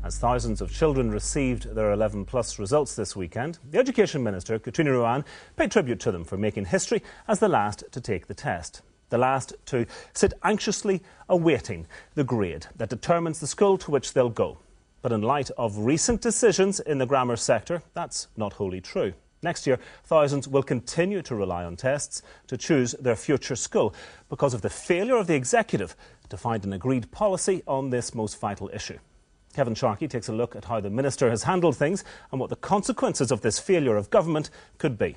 As thousands of children received their 11+ results this weekend, the Education Minister, Caitríona Ruane, paid tribute to them for making history as the last to take the test. The last to sit anxiously awaiting the grade that determines the school to which they'll go. But in light of recent decisions in the grammar sector, that's not wholly true. Next year, thousands will continue to rely on tests to choose their future school because of the failure of the executive to find an agreed policy on this most vital issue. Kevin Sharkey takes a look at how the minister has handled things and what the consequences of this failure of government could be.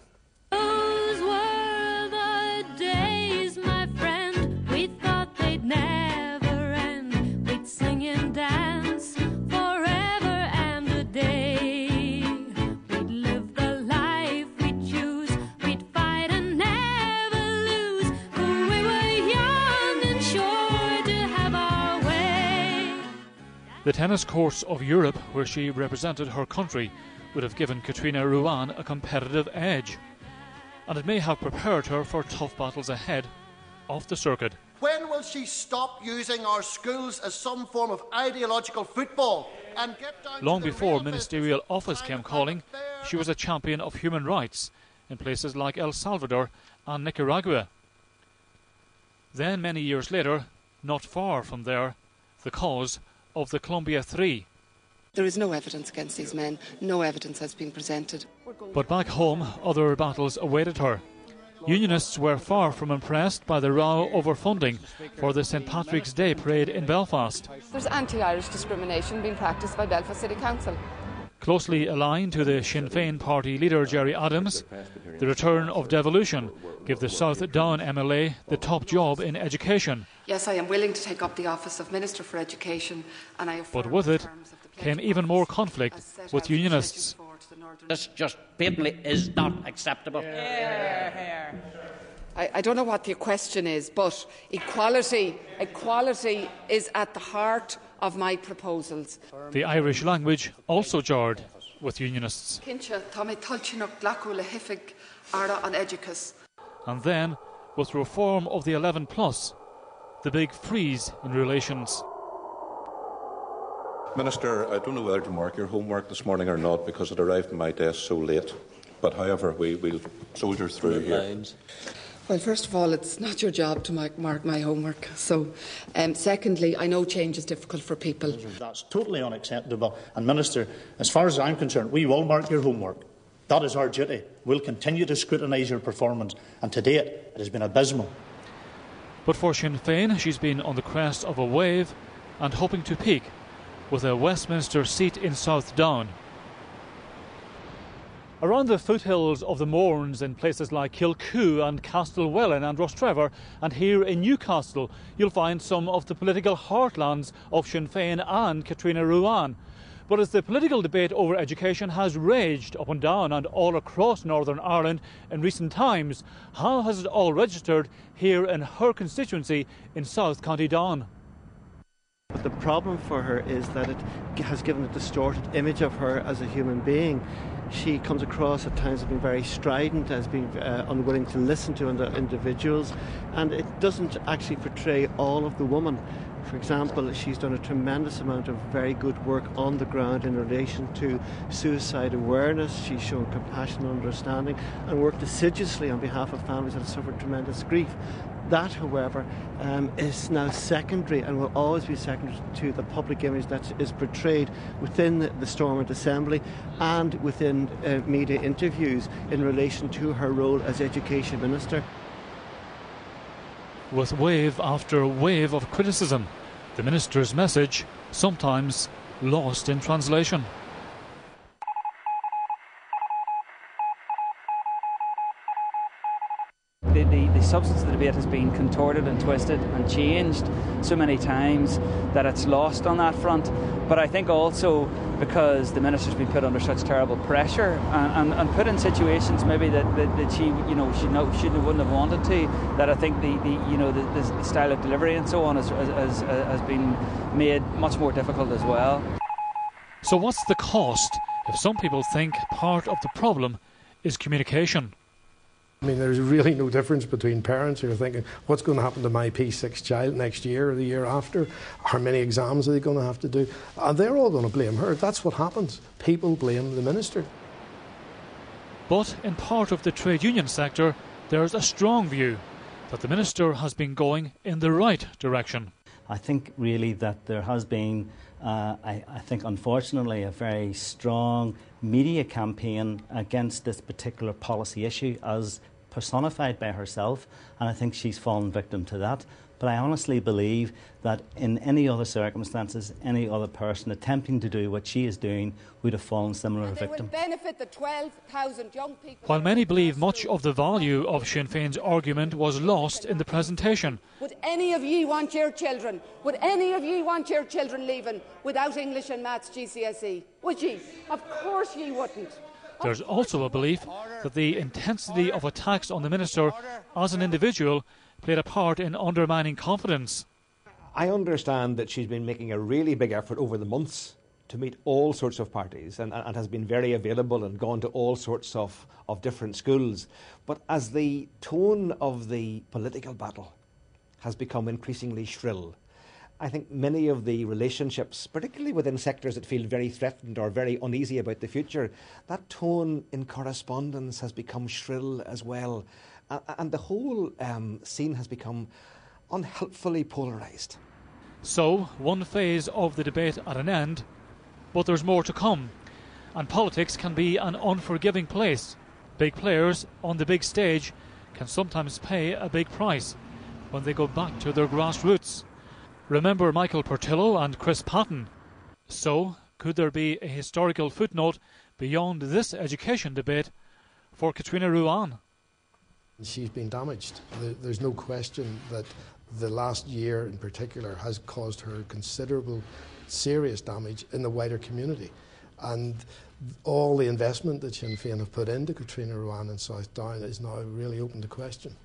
Those were the days, my friend. We thought they'd never end. We'd sing and dance forever and a day. We'd live the life we'd choose. We'd fight and never lose. For we were young and sure to have our way. The tennis courts of Europe, where she represented her country, would have given Caitríona Ruane a competitive edge. And it may have prepared her for tough battles ahead off the circuit. When will she stop using our schools as some form of ideological football and get down Long to the before real ministerial business? office came calling, she was a champion of human rights in places like El Salvador and Nicaragua. Then, many years later, not far from there, the cause of the Colombia 3. There is no evidence against these men. No evidence has been presented. But back home, other battles awaited her. Unionists were far from impressed by the row over funding for the St Patrick's Day parade in Belfast. There's anti-Irish discrimination being practised by Belfast City Council. Closely aligned to the Sinn Féin party leader Gerry Adams, the return of devolution gave the South Down MLA the top job in education. Yes, I am willing to take up the office of Minister for Education, and I affirm But with the it terms of the came pledge even more policy conflict as set with out in unionists. Schedule 4 to the Northern- This just blatantly is not acceptable. I don't know what the question is, but equality is at the heart of my proposals. The Irish language also jarred with unionists. Kincha, Tommy Tulchinuk, Glacula Hifig, Ara on Educus. And then, with reform of the 11+, the big freeze in relations. Minister, I don't know whether to mark your homework this morning or not because it arrived on my desk so late. But however, we'll soldier through here. Well, first of all, it's not your job to mark my homework. So, secondly, I know change is difficult for people. That's totally unacceptable. And Minister, as far as I'm concerned, we will mark your homework. That is our duty. We'll continue to scrutinise your performance. And to date, it has been abysmal. But for Sinn Féin, she's been on the crest of a wave and hoping to peak with a Westminster seat in South Down. Around the foothills of the Mournes in places like Kilcoo and Castlewellan and Rostrevor, and here in Newcastle, you'll find some of the political heartlands of Sinn Féin and Caitríona Ruane. But as the political debate over education has raged up and down and all across Northern Ireland in recent times, how has it all registered here in her constituency in South County Down? But the problem for her is that it has given a distorted image of her as a human being. She comes across at times as being very strident, as being unwilling to listen to individuals, and it doesn't actually portray all of the woman. For example, she's done a tremendous amount of very good work on the ground in relation to suicide awareness. She's shown compassion and understanding and worked assiduously on behalf of families that have suffered tremendous grief. That, however, is now secondary and will always be secondary to the public image that is portrayed within the Stormont Assembly and within media interviews in relation to her role as Education Minister. With wave after wave of criticism, the minister's message sometimes lost in translation. The substance of the debate has been contorted and twisted and changed so many times that it's lost on that front. But I think also because the minister's been put under such terrible pressure and put in situations maybe that she wouldn't have wanted to, that I think the style of delivery and so on has been made much more difficult as well. So what's the cost if some people think part of the problem is communication? I mean, there's really no difference between parents who are thinking, what's going to happen to my P6 child next year or the year after? How many exams are they going to have to do? And they're all going to blame her. That's what happens. People blame the minister. But in part of the trade union sector, there's a strong view that the minister has been going in the right direction. I think really that there has been, I think unfortunately, a very strong media campaign against this particular policy issue as personified by herself, and I think she's fallen victim to that. But I honestly believe that in any other circumstances, any other person attempting to do what she is doing would have fallen similar victim. They would benefit the 12,000 young people. While many believe much of the value of Sinn Féin's argument was lost in the presentation. Would any of you want your children? Would any of you want your children leaving without English and Maths GCSE? Would you? Of course you wouldn't. There's also a belief that the intensity of attacks on the minister as an individual played a part in undermining confidence. I understand that she's been making a really big effort over the months to meet all sorts of parties and has been very available and gone to all sorts of different schools. But as the tone of the political battle has become increasingly shrill, I think many of the relationships, particularly within sectors that feel very threatened or very uneasy about the future, that tone in correspondence has become shrill as well. And the whole scene has become unhelpfully polarised. So, one phase of the debate at an end, but there's more to come. And politics can be an unforgiving place. Big players on the big stage can sometimes pay a big price when they go back to their grassroots. Remember Michael Portillo and Chris Patton. So, could there be a historical footnote beyond this education debate for Caitríona Ruane? She's been damaged. There's no question that the last year in particular has caused her considerable, serious damage in the wider community. And all the investment that Sinn Féin have put into Caitríona Ruane and South Down is now really open to question.